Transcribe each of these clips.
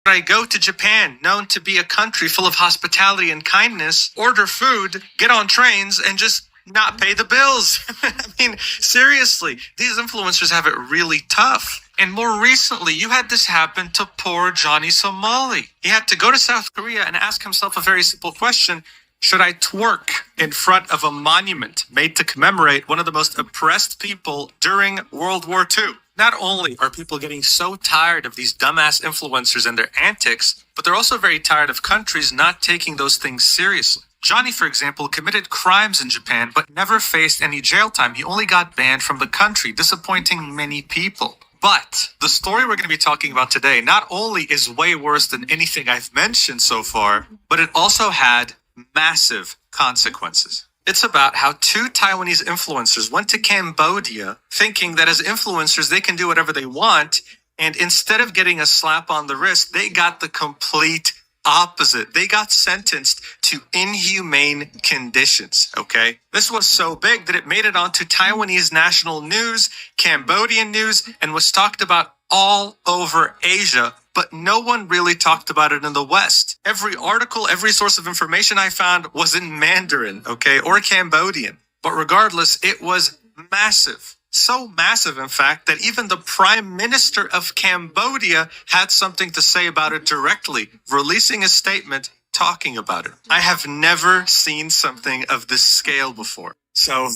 I go to Japan, known to be a country full of hospitality and kindness, order food, get on trains, and just not pay the bills? I mean, seriously, these influencers have it really tough. And more recently, you had this happen to poor Johnny Somali. He had to go to South Korea and ask himself a very simple question. Should I twerk in front of a monument made to commemorate one of the most oppressed people during World War II? Not only are people getting so tired of these dumbass influencers and their antics, but they're also very tired of countries not taking those things seriously. Johnny, for example, committed crimes in Japan but never faced any jail time. He only got banned from the country, disappointing many people. But the story we're going to be talking about today not only is way worse than anything I've mentioned so far, but it also had massive consequences. It's about how two Taiwanese influencers went to Cambodia thinking that as influencers they can do whatever they want, and instead of getting a slap on the wrist, they got the complete opposite. They got sentenced to inhumane conditions, okay? This was so big that it made it onto Taiwanese national news, Cambodian news, and was talked about all over Asia, but no one really talked about it in the West. Every article, every source of information I found was in Mandarin, okay, or Cambodian. But regardless, it was massive. So massive, in fact, that even the Prime Minister of Cambodia had something to say about it directly, releasing a statement talking about it. I have never seen something of this scale before. So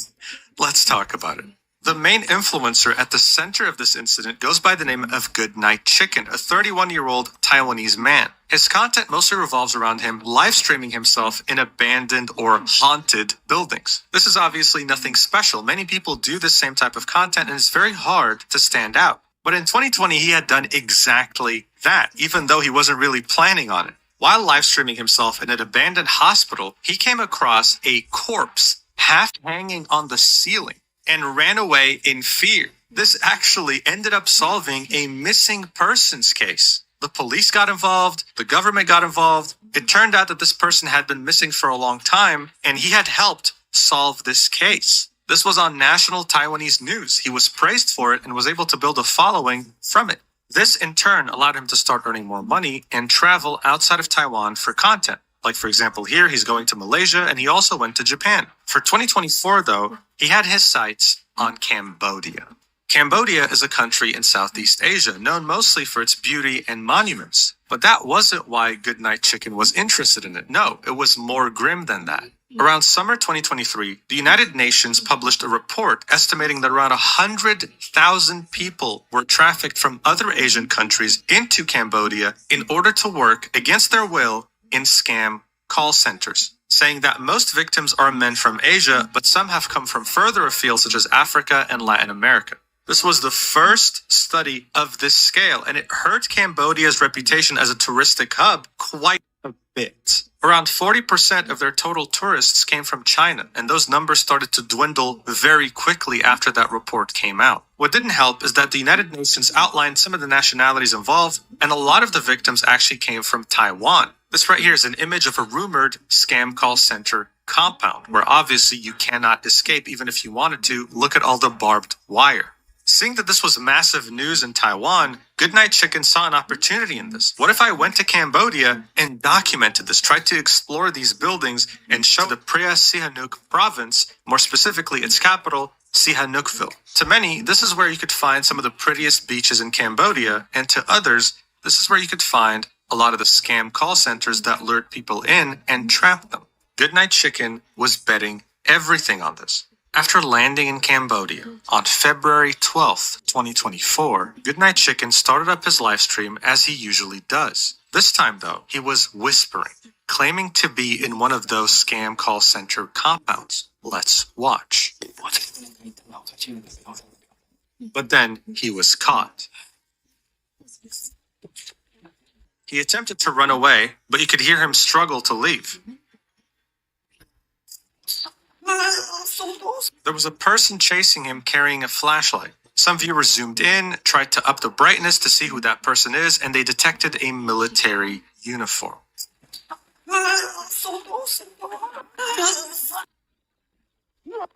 let's talk about it. The main influencer at the center of this incident goes by the name of Goodnight Chicken, a 31-year-old Taiwanese man. His content mostly revolves around him live streaming himself in abandoned or haunted buildings. This is obviously nothing special. Many people do this same type of content and it's very hard to stand out. But in 2020, he had done exactly that, even though he wasn't really planning on it. While live streaming himself in an abandoned hospital, he came across a corpse half hanging on the ceiling and ran away in fear. This actually ended up solving a missing persons case. The police got involved, the government got involved. It turned out that this person had been missing for a long time, and he had helped solve this case. This was on national Taiwanese news. He was praised for it and was able to build a following from it. This in turn allowed him to start earning more money and travel outside of Taiwan for content. Like, for example, here he's going to Malaysia and he also went to Japan. For 2024, though, he had his sights on Cambodia. Cambodia is a country in Southeast Asia, known mostly for its beauty and monuments. But that wasn't why Goodnight Chicken was interested in it. No, it was more grim than that. Around summer 2023, the United Nations published a report estimating that around 100,000 people were trafficked from other Asian countries into Cambodia in order to work against their will in scam call centers, saying that most victims are men from Asia, but some have come from further afield, such as Africa and Latin America. This was the first study of this scale, and it hurt Cambodia's reputation as a touristic hub quite a bit. Around 40% of their total tourists came from China, and those numbers started to dwindle very quickly after that report came out. What didn't help is that the United Nations outlined some of the nationalities involved, and a lot of the victims actually came from Taiwan. This right here is an image of a rumored scam call center compound, where obviously you cannot escape even if you wanted to. Look at all the barbed wire. Seeing that this was massive news in Taiwan, Goodnight Chicken saw an opportunity in this. What if I went to Cambodia and documented this, tried to explore these buildings and show the Prea Sihanouk province, more specifically its capital, Sihanoukville. To many, this is where you could find some of the prettiest beaches in Cambodia, and to others, this is where you could find a lot of the scam call centers that lured people in and trapped them. Goodnight Chicken was betting everything on this. After landing in Cambodia on February 12th, 2024, Goodnight Chicken started up his live stream as he usually does. This time, though, he was whispering, claiming to be in one of those scam call center compounds. Let's watch. But then he was caught. He attempted to run away, but you could hear him struggle to leave. There was a person chasing him carrying a flashlight. Some viewers zoomed in, tried to up the brightness to see who that person is, and they detected a military uniform.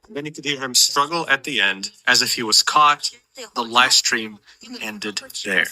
Then you could hear him struggle at the end as if he was caught. The live stream ended there.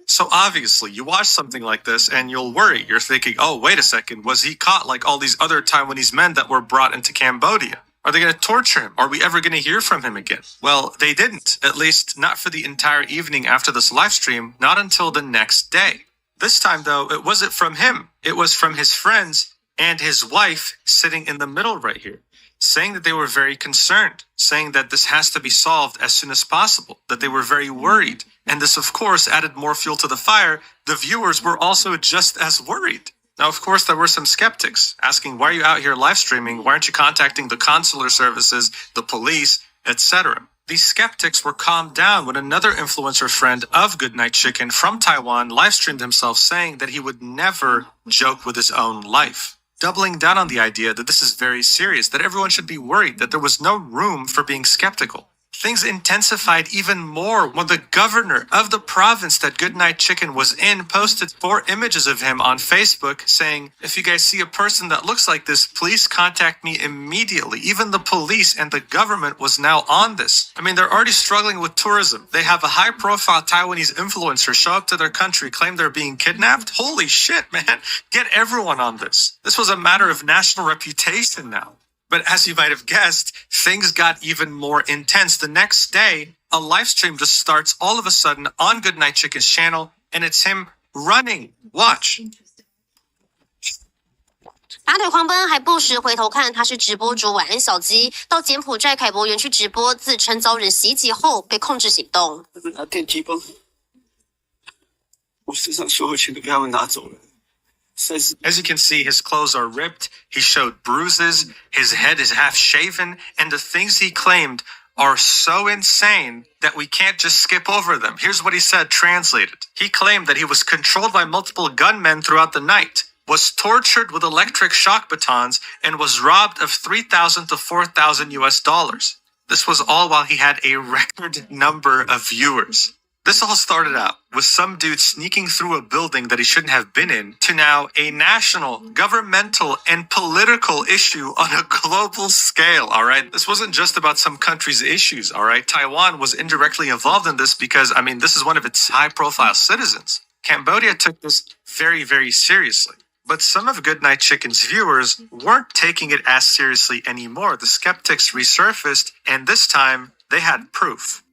So obviously, you watch something like this and you'll worry. You're thinking, oh, wait a second, was he caught like all these other Taiwanese men that were brought into Cambodia? Are they going to torture him? Are we ever going to hear from him again? Well, they didn't, at least not for the entire evening after this live stream, not until the next day. This time, though, it wasn't from him. It was from his friends and his wife sitting in the middle right here, saying that they were very concerned, saying that this has to be solved as soon as possible, that they were very worried. And this, of course, added more fuel to the fire. The viewers were also just as worried. Now, of course, there were some skeptics asking, why are you out here live streaming? Why aren't you contacting the consular services, the police, etc.? These skeptics were calmed down when another influencer friend of Goodnight Chicken from Taiwan live streamed himself saying that he would never joke with his own life, doubling down on the idea that this is very serious, that everyone should be worried, that there was no room for being skeptical. Things intensified even more when the governor of the province that Goodnight Chicken was in posted 4 images of him on Facebook saying, if you guys see a person that looks like this, please contact me immediately. Even the police and the government was now on this. I mean, they're already struggling with tourism. They have a high-profile Taiwanese influencer show up to their country, claim they're being kidnapped. Holy shit, man. Get everyone on this. This was a matter of national reputation now. But as you might have guessed, things got even more intense. The next day, a live stream just starts all of a sudden on Goodnight Chicken's channel, and it's him running. Watch. 拔腿狂奔，还不时回头看。他是直播主晚安小鸡，到柬埔寨凯博园区直播，自称遭人袭击后被控制行动。拿电梯帮，我身上所有钱都被他们拿走了。 As you can see, his clothes are ripped, he showed bruises, his head is half shaven, and the things he claimed are so insane that we can't just skip over them. Here's what he said, translated. He claimed that he was controlled by multiple gunmen throughout the night, was tortured with electric shock batons, and was robbed of $3,000 to $4,000 US. This was all while he had a record number of viewers. This all started out with some dude sneaking through a building that he shouldn't have been in to now a national, governmental, and political issue on a global scale, all right? This wasn't just about some country's issues, all right? Taiwan was indirectly involved in this because, I mean, this is one of its high-profile citizens. Cambodia took this very, very seriously. But some of Goodnight Chicken's viewers weren't taking it as seriously anymore. The skeptics resurfaced, and this time they had proof.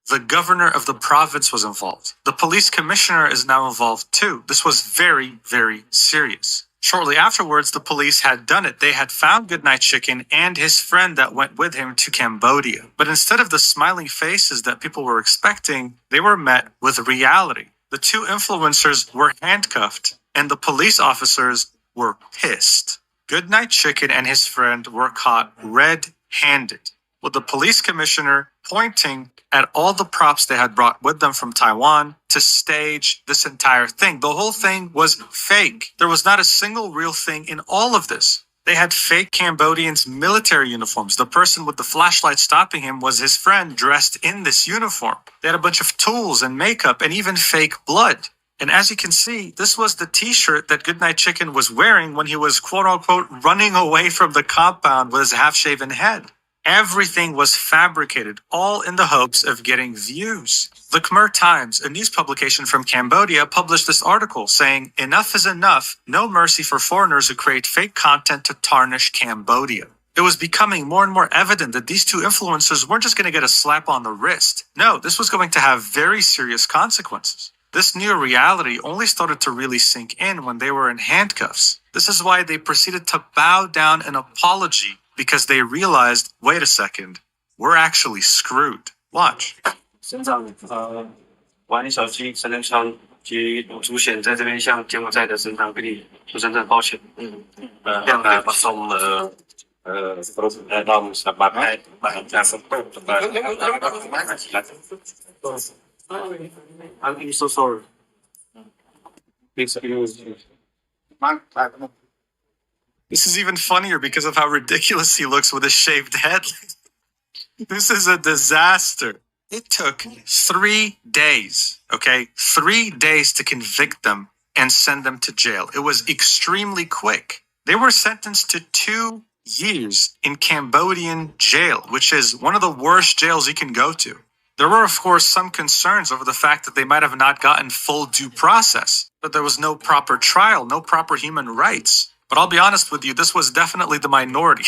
The governor of the province was involved. The police commissioner is now involved too. This was very, very serious. Shortly afterwards, the police had done it. They had found Goodnight Chicken and his friend that went with him to Cambodia. But instead of the smiling faces that people were expecting, they were met with reality. The 2 influencers were handcuffed, and the police officers were pissed. Goodnight Chicken and his friend were caught red-handed, with the police commissioner pointing at all the props they had brought with them from Taiwan to stage this entire thing. The whole thing was fake. There was not a single real thing in all of this. They had fake Cambodians' military uniforms. The person with the flashlight stopping him was his friend dressed in this uniform. They had a bunch of tools and makeup and even fake blood. And as you can see, this was the t-shirt that Goodnight Chicken was wearing when he was quote-unquote running away from the compound with his half-shaven head. Everything was fabricated, all in the hopes of getting views. The Khmer Times, a news publication from Cambodia, published this article saying, "Enough is enough, no mercy for foreigners who create fake content to tarnish Cambodia." It was becoming more and more evident that these 2 influencers weren't just going to get a slap on the wrist. No, this was going to have very serious consequences. This new reality only started to really sink in when they were in handcuffs. This is why they proceeded to bow down an apology, because they realized, wait a second, we're actually screwed. Watch. 身上玩小鸡、神人枪及主险在这边向柬埔寨的身上跟你说声抱歉。量大不送让小白拍加分。I'm so sorry. Excuse me. This is even funnier because of how ridiculous he looks with a shaved head. This is a disaster. It took 3 days, okay? 3 days to convict them and send them to jail. It was extremely quick. They were sentenced to 2 years in Cambodian jail, which is one of the worst jails you can go to. There were, of course, some concerns over the fact that they might have not gotten full due process, that there was no proper trial, no proper human rights. But I'll be honest with you, this was definitely the minority.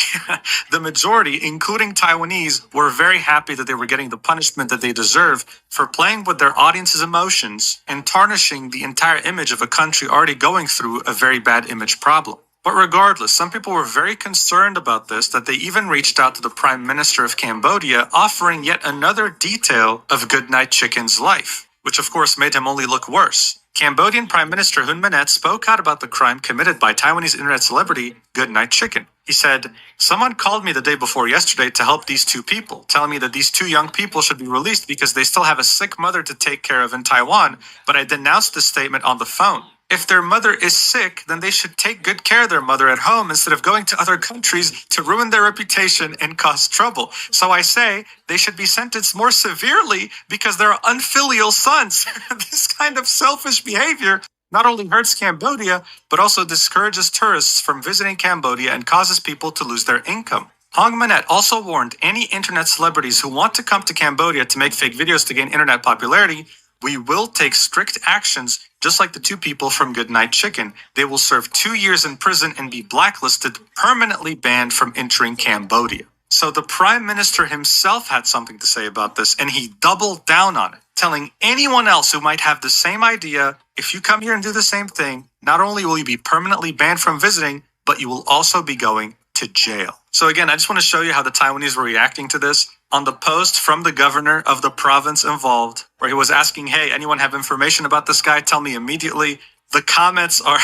The majority, including Taiwanese, were very happy that they were getting the punishment that they deserve for playing with their audience's emotions and tarnishing the entire image of a country already going through a very bad image problem. But regardless, some people were very concerned about this, that they even reached out to the Prime Minister of Cambodia, offering yet another detail of Goodnight Chicken's life, which of course made him only look worse. Cambodian Prime Minister Hun Manet spoke out about the crime committed by Taiwanese internet celebrity Goodnight Chicken. He said, "Someone called me the day before yesterday to help these two people, telling me that these two young people should be released because they still have a sick mother to take care of in Taiwan, but I denounced this statement on the phone. If their mother is sick, then they should take good care of their mother at home instead of going to other countries to ruin their reputation and cause trouble. So I say they should be sentenced more severely because they're unfilial sons." This kind of selfish behavior not only hurts Cambodia, but also discourages tourists from visiting Cambodia and causes people to lose their income. Hong Manet also warned any internet celebrities who want to come to Cambodia to make fake videos to gain internet popularity, "We will take strict actions, just like the two people from Goodnight Chicken. They will serve 2 years in prison and be blacklisted, permanently banned from entering Cambodia." So the Prime Minister himself had something to say about this, and he doubled down on it, telling anyone else who might have the same idea, if you come here and do the same thing, not only will you be permanently banned from visiting, but you will also be going to jail. So again, I just want to show you how the Taiwanese were reacting to this. On the post from the governor of the province involved, where he was asking, "Hey, anyone have information about this guy? Tell me immediately." The comments are,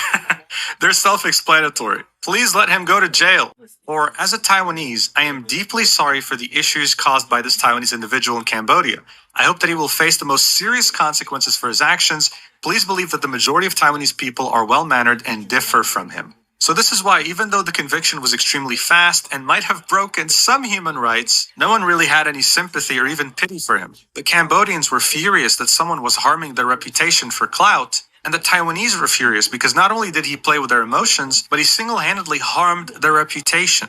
they're self-explanatory. "Please let him go to jail." Or, "As a Taiwanese, I am deeply sorry for the issues caused by this Taiwanese individual in Cambodia. I hope that he will face the most serious consequences for his actions. Please believe that the majority of Taiwanese people are well-mannered and differ from him." So this is why, even though the conviction was extremely fast and might have broken some human rights, no one really had any sympathy or even pity for him. The Cambodians were furious that someone was harming their reputation for clout, and the Taiwanese were furious because not only did he play with their emotions, but he single-handedly harmed their reputation.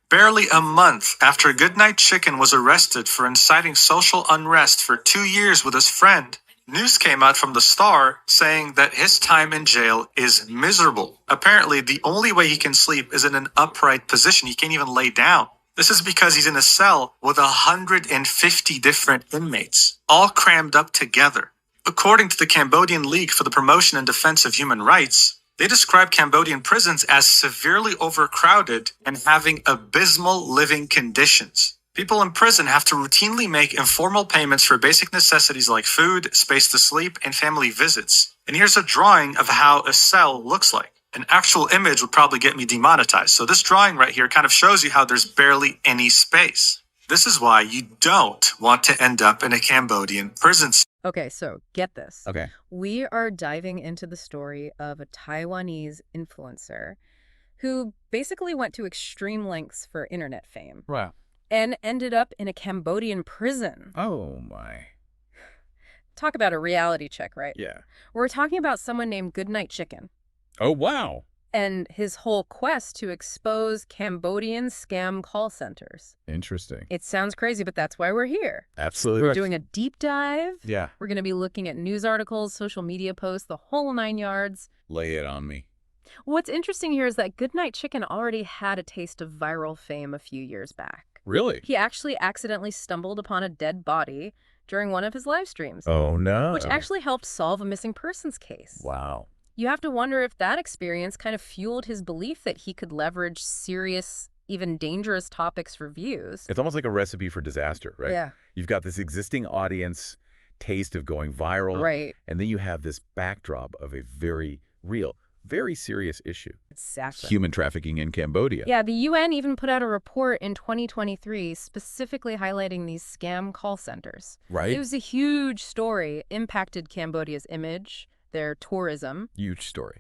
Barely a month after Goodnight Chicken was arrested for inciting social unrest for 2 years with his friend, news came out from the Star saying that his time in jail is miserable. Apparently, the only way he can sleep is in an upright position. He can't even lay down. This is because he's in a cell with 150 different inmates, all crammed up together. According to the Cambodian League for the Promotion and Defense of Human Rights, they describe Cambodian prisons as severely overcrowded and having abysmal living conditions. People in prison have to routinely make informal payments for basic necessities like food, space to sleep, and family visits. And here's a drawing of how a cell looks like. An actual image would probably get me demonetized. So this drawing right here kind of shows you how there's barely any space. This is why you don't want to end up in a Cambodian prison. Okay, so get this. Okay. We are diving into the story of a Taiwanese influencer who basically went to extreme lengths for internet fame. Wow. And ended up in a Cambodian prison. Oh, my. Talk about a reality check, right? Yeah. We're talking about someone named Goodnight Chicken Oh, wow. and his whole quest to expose Cambodian scam call centers. Interesting. It sounds crazy, but that's why we're here. Absolutely. We're doing a deep dive. Yeah. We're going to be looking at news articles, social media posts, the whole 9 yards. Lay it on me. What's interesting here is that Goodnight Chicken already had a taste of viral fame a few years back. Really? He actually accidentally stumbled upon a dead body during one of his live streams, Oh, no. which actually helped solve a missing persons case. Wow. You have to wonder if that experience kind of fueled his belief that he could leverage serious, even dangerous topics for views. It's almost like a recipe for disaster, right? Yeah. You've got this existing audience taste of going viral. Right. And then you have this backdrop of a very real, very serious issue. Exactly. Human trafficking in Cambodia. Yeah, the UN even put out a report in 2023 specifically highlighting these scam call centers. Right? It was a huge story, impacted Cambodia's image, their tourism. Huge story.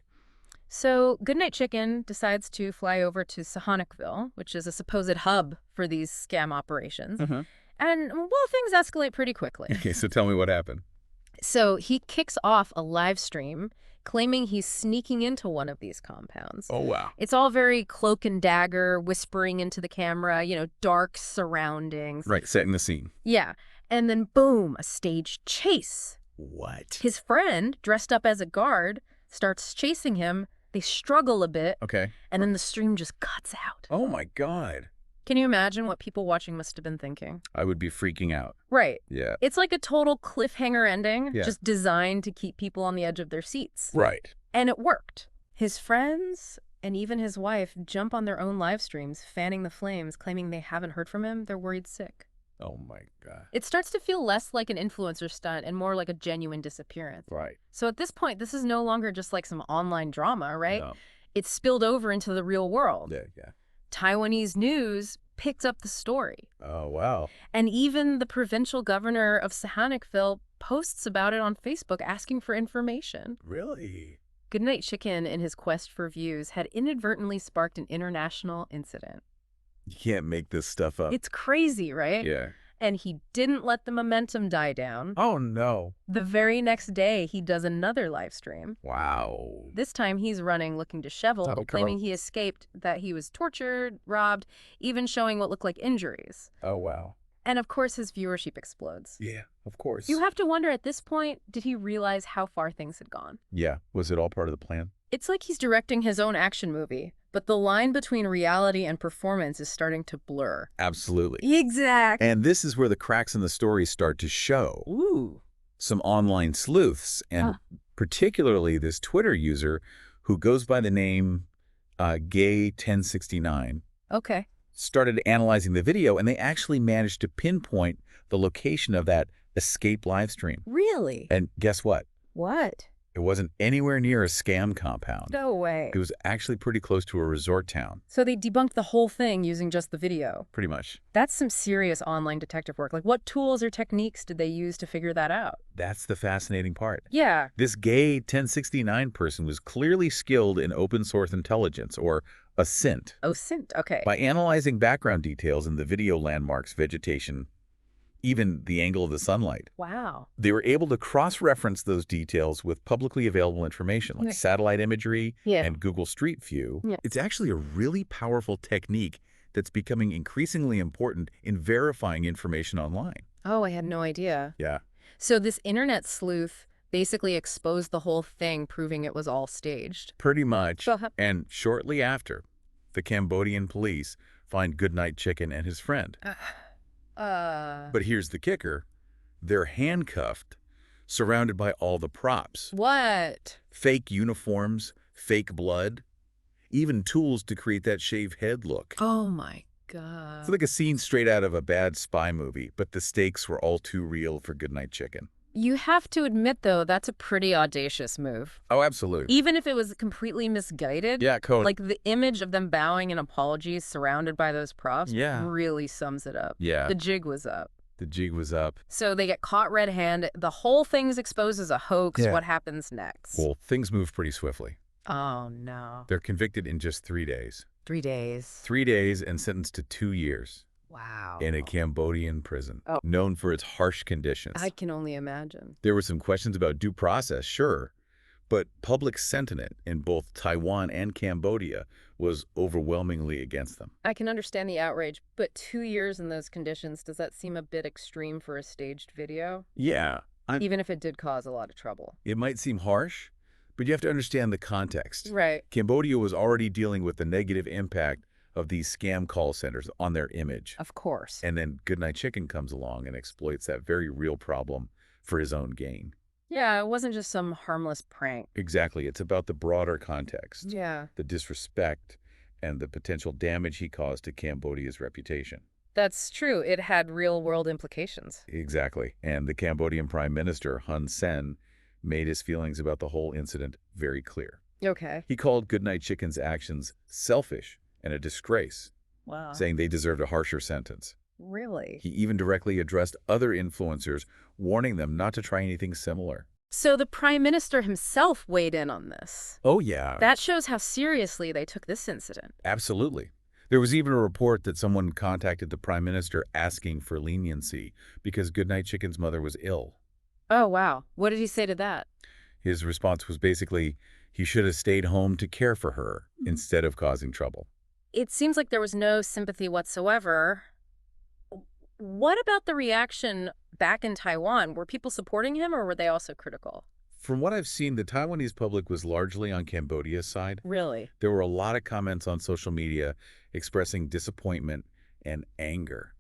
So Goodnight Chicken decides to fly over to Sihanoukville, which is a supposed hub for these scam operations. Mm-hmm. And, well, things escalate pretty quickly. Okay, so tell me what happened. So he kicks off a live stream claiming he's sneaking into one of these compounds. Oh, wow. It's all very cloak and dagger, whispering into the camera, dark surroundings. Right, setting the scene. Yeah. And then boom, a staged chase. What? His friend, dressed up as a guard, starts chasing him. They struggle a bit. Okay. And then the stream just cuts out. Oh, my God. Can you imagine what people watching must have been thinking? I would be freaking out. Right. Yeah. It's like a total cliffhanger ending, Yeah. just designed to keep people on the edge of their seats. Right. And it worked. His friends and even his wife jump on their own live streams, fanning the flames, claiming they haven't heard from him. They're worried sick. Oh, my God. It starts to feel less like an influencer stunt and more like a genuine disappearance. Right. So at this point, this is no longer just like some online drama, right? No. It's spilled over into the real world. Yeah. Taiwanese news picked up the story. Oh, wow. And even the provincial governor of Sihanoukville posts about it on Facebook asking for information. Really? Goodnight Chicken, in his quest for views, had inadvertently sparked an international incident. You can't make this stuff up. It's crazy, right? Yeah. And he didn't let the momentum die down. Oh, no. The very next day, he does another live stream. Wow. This time, he's running looking disheveled, Oh, claiming he escaped, that he was tortured, robbed, even showing what looked like injuries. Oh, wow. And of course, his viewership explodes. Yeah, of course. You have to wonder at this point, did he realize how far things had gone? Yeah. Was it all part of the plan? It's like he's directing his own action movie, but the line between reality and performance is starting to blur. Absolutely. Exactly. And this is where the cracks in the story start to show. Ooh. Some online sleuths, and particularly this Twitter user who goes by the name Gay1069, Okay. started analyzing the video, and they actually managed to pinpoint the location of that escape live stream. Really? And guess what? What? It wasn't anywhere near a scam compound. No way. It was actually pretty close to a resort town. So they debunked the whole thing using just the video. Pretty much. That's some serious online detective work. Like, what tools or techniques did they use to figure that out? That's the fascinating part. Yeah. This Gay1069 person was clearly skilled in open source intelligence, or a SINT. Oh, Sint. Okay. By analyzing background details in the video landmarks, vegetation, even the angle of the sunlight, Wow. they were able to cross-reference those details with publicly available information like Okay. satellite imagery Yeah. and Google Street View. Yeah. It's actually a really powerful technique that's becoming increasingly important in verifying information online. Oh, I had no idea. Yeah. So this internet sleuth basically exposed the whole thing, proving it was all staged. Pretty much. So, And shortly after, the Cambodian police find Goodnight Chicken and his friend. But here's the kicker. They're handcuffed, surrounded by all the props. What? Fake uniforms, fake blood, even tools to create that shaved head look. Oh my God. It's like a scene straight out of a bad spy movie, but the stakes were all too real for Goodnight Chicken. You have to admit, though, that's a pretty audacious move. Oh, absolutely. Even if it was completely misguided. Yeah, Cody. Like, the image of them bowing in apologies surrounded by those props Yeah. really sums it up. Yeah, The jig was up. the jig was up. So they get caught red-handed. The whole thing's exposed as a hoax. Yeah. What happens next? Well, things move pretty swiftly. Oh, no. They're convicted in just 3 days. 3 days. 3 days and sentenced to 2 years Wow. in a Cambodian prison, Oh. known for its harsh conditions. I can only imagine. There were some questions about due process, sure, but public sentiment in both Taiwan and Cambodia was overwhelmingly against them. I can understand the outrage, but 2 years in those conditions, does that seem a bit extreme for a staged video? Yeah, Even if it did cause a lot of trouble. it might seem harsh, but you have to understand the context. Right. Cambodia was already dealing with the negative impact of these scam call centers on their image. Of course. And then Goodnight Chicken comes along and exploits that very real problem for his own gain. Yeah, it wasn't just some harmless prank. Exactly. It's about the broader context, Yeah. the disrespect, and the potential damage he caused to Cambodia's reputation. That's true. It had real-world implications. Exactly. And the Cambodian Prime Minister, Hun Sen, made his feelings about the whole incident very clear. Okay. He called Goodnight Chicken's actions selfish and a disgrace, Wow. saying they deserved a harsher sentence. Really? He even directly addressed other influencers, warning them not to try anything similar. So the Prime Minister himself weighed in on this. Oh, yeah. That shows how seriously they took this incident. Absolutely. There was even a report that someone contacted the Prime Minister asking for leniency because Goodnight Chicken's mother was ill. Oh, wow. What did he say to that? His response was basically, he should have stayed home to care for her instead of causing trouble. It seems like there was no sympathy whatsoever. What about the reaction back in Taiwan? Were people supporting him or were they also critical? From what I've seen, the Taiwanese public was largely on Cambodia's side. Really? There were a lot of comments on social media expressing disappointment and anger,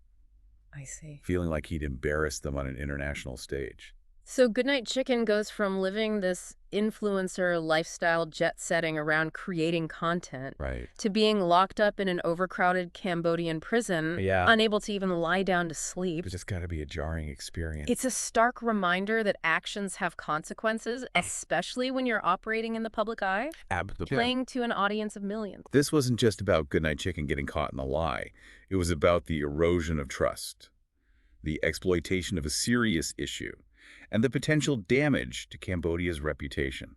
I see. feeling like he'd embarrassed them on an international stage. So Goodnight Chicken goes from living this influencer lifestyle jet setting around creating content Right. to being locked up in an overcrowded Cambodian prison, Yeah. unable to even lie down to sleep. It's just got to be a jarring experience. It's a stark reminder that actions have consequences, especially when you're operating in the public eye, Absolutely. playing to an audience of millions. This wasn't just about Goodnight Chicken getting caught in a lie. It was about the erosion of trust, the exploitation of a serious issue, and the potential damage to Cambodia's reputation.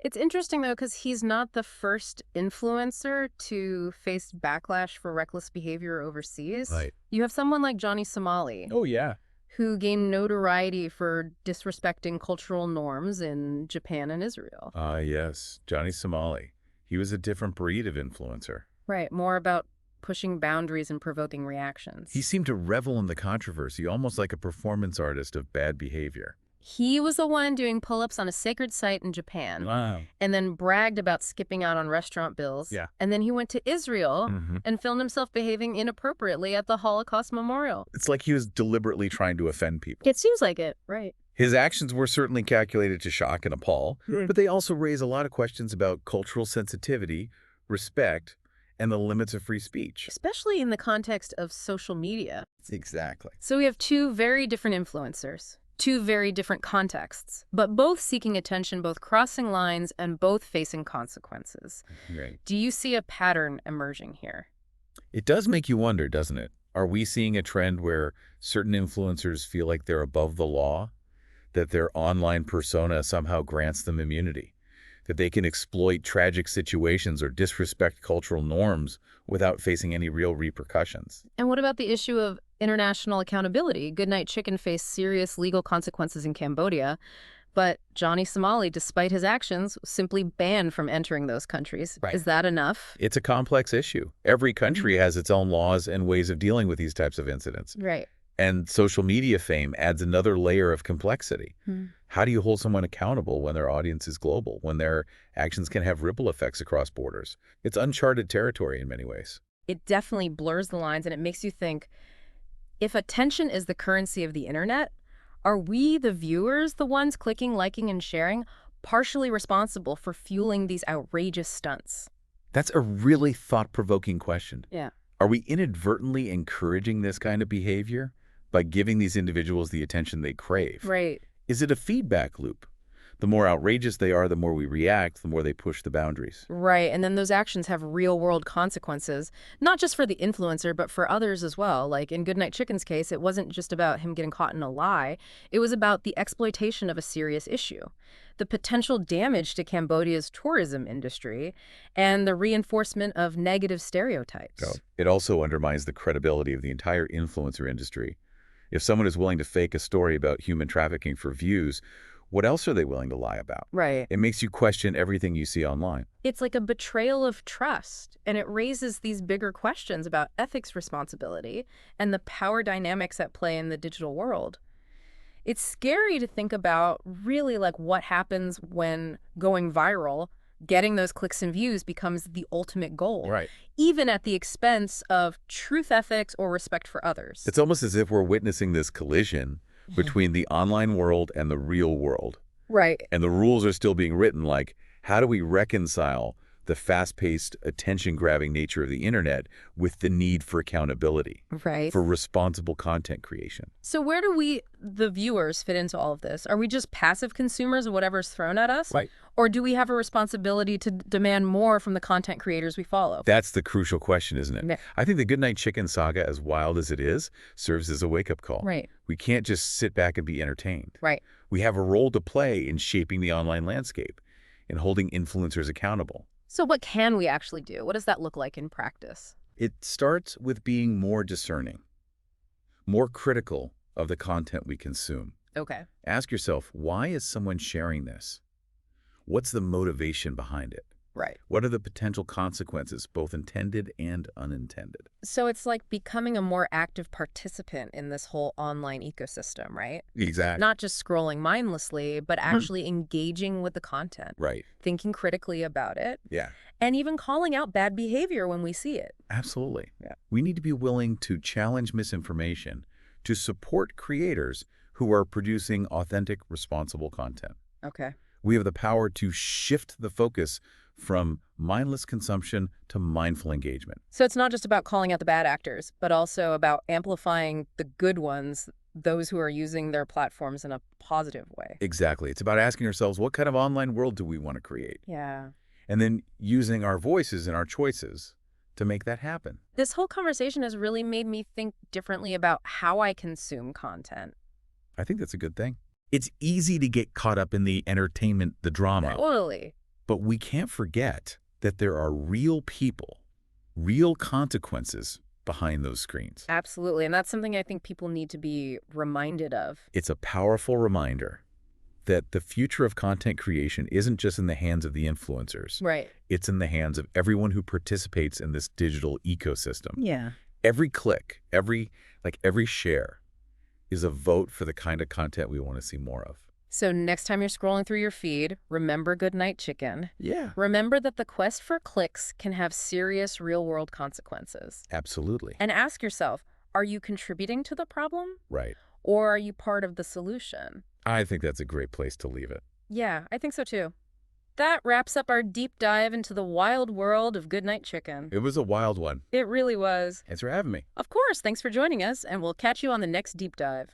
It's interesting, though, because he's not the first influencer to face backlash for reckless behavior overseas. Right. You have someone like Johnny Somali, Oh, yeah. who gained notoriety for disrespecting cultural norms in Japan and Israel. Yes. Johnny Somali. He was a different breed of influencer. Right, more about pushing boundaries and provoking reactions. He seemed to revel in the controversy, almost like a performance artist of bad behavior. He was the one doing pull-ups on a sacred site in Japan, Wow. and then bragged about skipping out on restaurant bills. Yeah. And then he went to Israel Mm-hmm. and filmed himself behaving inappropriately at the Holocaust Memorial. It's like he was deliberately trying to offend people. It seems like it, right? His actions were certainly calculated to shock and appall, but they also raise a lot of questions about cultural sensitivity, respect, and the limits of free speech. Especially in the context of social media. Exactly. So we have two very different influencers, two very different contexts, but both seeking attention, both crossing lines, and both facing consequences. Right. Do you see a pattern emerging here? It does make you wonder, doesn't it? Are we seeing a trend where certain influencers feel like they're above the law, that their online persona somehow grants them immunity, that they can exploit tragic situations or disrespect cultural norms without facing any real repercussions? And what about the issue of international accountability? Goodnight Chicken faced serious legal consequences in Cambodia, but Johnny Somali, despite his actions, was simply banned from entering those countries. Right. Is that enough? It's a complex issue. Every country has its own laws and ways of dealing with these types of incidents. Right. And social media fame adds another layer of complexity. How do you hold someone accountable when their audience is global, when their actions can have ripple effects across borders? It's uncharted territory in many ways. It definitely blurs the lines, and it makes you think, if attention is the currency of the internet, are we, the viewers, the ones clicking, liking, and sharing, partially responsible for fueling these outrageous stunts? That's a really thought-provoking question. Yeah. Are we inadvertently encouraging this kind of behavior by giving these individuals the attention they crave? Right. Is it a feedback loop? The more outrageous they are, the more we react, the more they push the boundaries. Right, and then those actions have real-world consequences, not just for the influencer, but for others as well. Like in Goodnight Chicken's case, it wasn't just about him getting caught in a lie. It was about the exploitation of a serious issue, the potential damage to Cambodia's tourism industry, and the reinforcement of negative stereotypes. So it also undermines the credibility of the entire influencer industry. If someone is willing to fake a story about human trafficking for views, what else are they willing to lie about? Right. It makes you question everything you see online. It's like a betrayal of trust, and it raises these bigger questions about ethics responsibility and the power dynamics at play in the digital world. It's scary to think about really like what happens when going viral, getting those clicks and views becomes the ultimate goal, Right. even at the expense of truth ethics or respect for others. It's almost as if we're witnessing this collision between the online world and the real world. Right. And the rules are still being written, like, how do we reconcile the fast-paced, attention-grabbing nature of the internet with the need for accountability, Right. for responsible content creation? So where do we, the viewers, fit into all of this? Are we just passive consumers of whatever's thrown at us? Right. Or do we have a responsibility to demand more from the content creators we follow? That's the crucial question, isn't it? Yeah. I think the Goodnight Chicken saga, as wild as it is, serves as a wake-up call. Right. We can't just sit back and be entertained. Right. We have a role to play in shaping the online landscape and holding influencers accountable. So what can we actually do? What does that look like in practice? It starts with being more discerning, more critical of the content we consume. Okay. Ask yourself, why is someone sharing this? What's the motivation behind it? Right. What are the potential consequences, both intended and unintended? So it's like becoming a more active participant in this whole online ecosystem, right? Exactly. Not just scrolling mindlessly, but actually engaging with the content, Right. thinking critically about it, Yeah. and even calling out bad behavior when we see it. Absolutely. Yeah. We need to be willing to challenge misinformation, to support creators who are producing authentic, responsible content. Okay. We have the power to shift the focus from mindless consumption to mindful engagement. So it's not just about calling out the bad actors, but also about amplifying the good ones, those who are using their platforms in a positive way. Exactly. It's about asking ourselves, what kind of online world do we want to create? Yeah. And then using our voices and our choices to make that happen. This whole conversation has really made me think differently about how I consume content. I think that's a good thing. It's easy to get caught up in the entertainment, the drama. Totally. But we can't forget that there are real people, real consequences behind those screens. Absolutely. And that's something I think people need to be reminded of. It's a powerful reminder that the future of content creation isn't just in the hands of the influencers. Right. It's in the hands of everyone who participates in this digital ecosystem. Yeah. Every click, every share is a vote for the kind of content we want to see more of. So next time you're scrolling through your feed, remember Goodnight Chicken. Yeah. Remember that the quest for clicks can have serious real-world consequences. Absolutely. And ask yourself, are you contributing to the problem? Right. Or are you part of the solution? I think that's a great place to leave it. Yeah, I think so too. That wraps up our deep dive into the wild world of Goodnight Chicken. It was a wild one. It really was. Thanks for having me. Of course, thanks for joining us, and we'll catch you on the next deep dive.